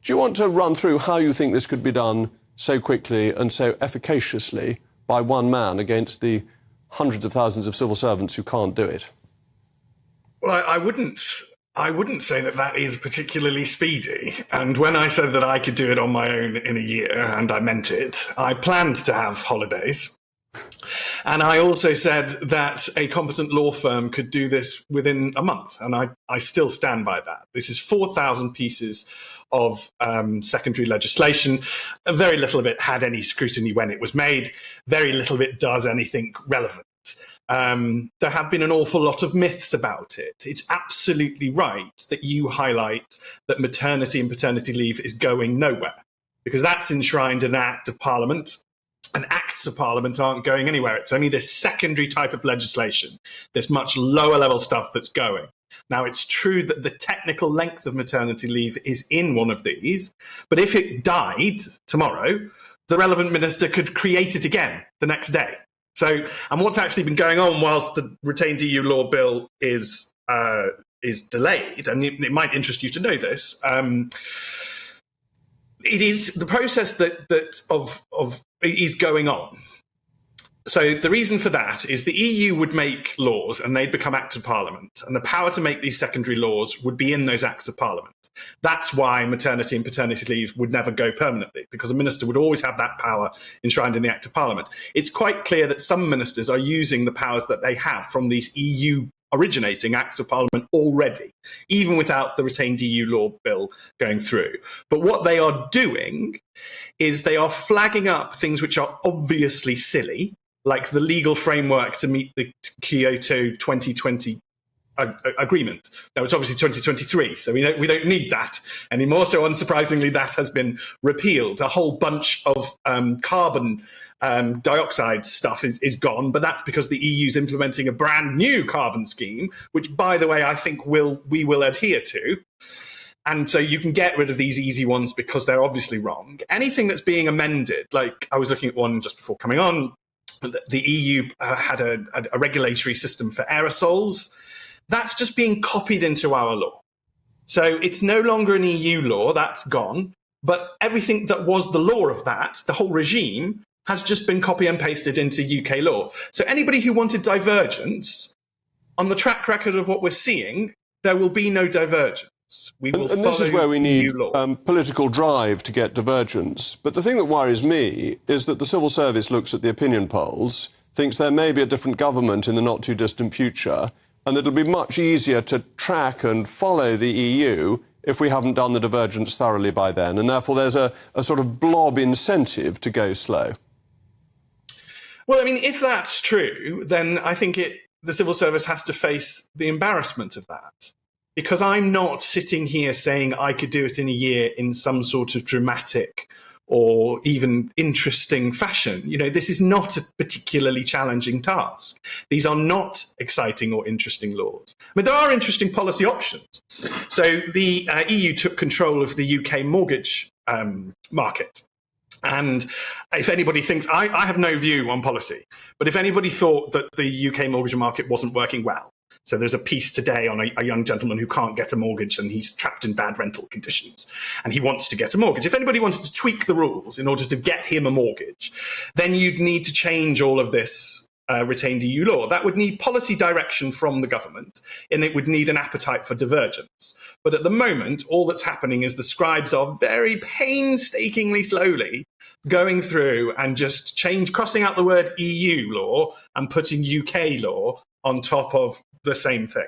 Do you want to run through how you think this could be done so quickly and so efficaciously by one man against the hundreds of thousands of civil servants who can't do it? Well, I wouldn't say that that is particularly speedy. And when I said that I could do it on my own in a year, and I meant it, I planned to have holidays. And I also said that a competent law firm could do this within a month. And I still stand by that. This is 4,000 pieces of secondary legislation. Very little of it had any scrutiny when it was made. Very little of it does anything relevant. There have been an awful lot of myths about it. It's absolutely right that you highlight that maternity and paternity leave is going nowhere, because that's enshrined in an Act of Parliament. And Acts of Parliament aren't going anywhere. It's only this secondary type of legislation, this much lower level stuff that's going. Now, it's true that the technical length of maternity leave is in one of these, but if it died tomorrow, the relevant minister could create it again the next day. So, and what's actually been going on whilst the retained EU law bill is delayed, and it might interest you to know this, it is the process that is going on. So the reason for that is the EU would make laws and they'd become Acts of Parliament, and the power to make these secondary laws would be in those Acts of Parliament. That's why maternity and paternity leave would never go permanently, because a minister would always have that power enshrined in the Act of Parliament. It's quite clear that some ministers are using the powers that they have from these EU originating Acts of Parliament already, even without the retained EU law bill going through. But what they are doing is they are flagging up things which are obviously silly, like the legal framework to meet the Kyoto 2020 agreement. Now, it's obviously 2023, so we don't need that anymore. So unsurprisingly, that has been repealed. A whole bunch of carbon dioxide stuff is gone, but that's because the EU is implementing a brand new carbon scheme, which, by the way, I think we will adhere to. And so you can get rid of these easy ones because they're obviously wrong. Anything that's being amended, like I was looking at one just before coming on, the EU had a regulatory system for aerosols. That's just being copied into our law. So it's no longer an EU law, that's gone. But everything that was the law of that, the whole regime, has just been copy and pasted into UK law. So anybody who wanted divergence, on the track record of what we're seeing, there will be no divergence. We will and this is where we need law. Political drive to get divergence. But the thing that worries me is that the civil service looks at the opinion polls, thinks there may be a different government in the not too distant future, and that it'll be much easier to track and follow the EU if we haven't done the divergence thoroughly by then. And therefore there's a sort of blob incentive to go slow. Well, I mean, if that's true, then I think the civil service has to face the embarrassment of that. Because I'm not sitting here saying I could do it in a year in some sort of dramatic or even interesting fashion. You know, this is not a particularly challenging task. These are not exciting or interesting laws. I mean, there are interesting policy options. So the EU took control of the UK mortgage market. And if anybody thinks, I have no view on policy, but if anybody thought that the UK mortgage market wasn't working well, so there's a piece today on a young gentleman who can't get a mortgage and he's trapped in bad rental conditions and he wants to get a mortgage. If anybody wanted to tweak the rules in order to get him a mortgage, then you'd need to change all of this retained EU law. That would need policy direction from the government, and it would need an appetite for divergence. But at the moment, all that's happening is the scribes are very painstakingly slowly going through and just crossing out the word EU law and putting UK law on top of the same thing.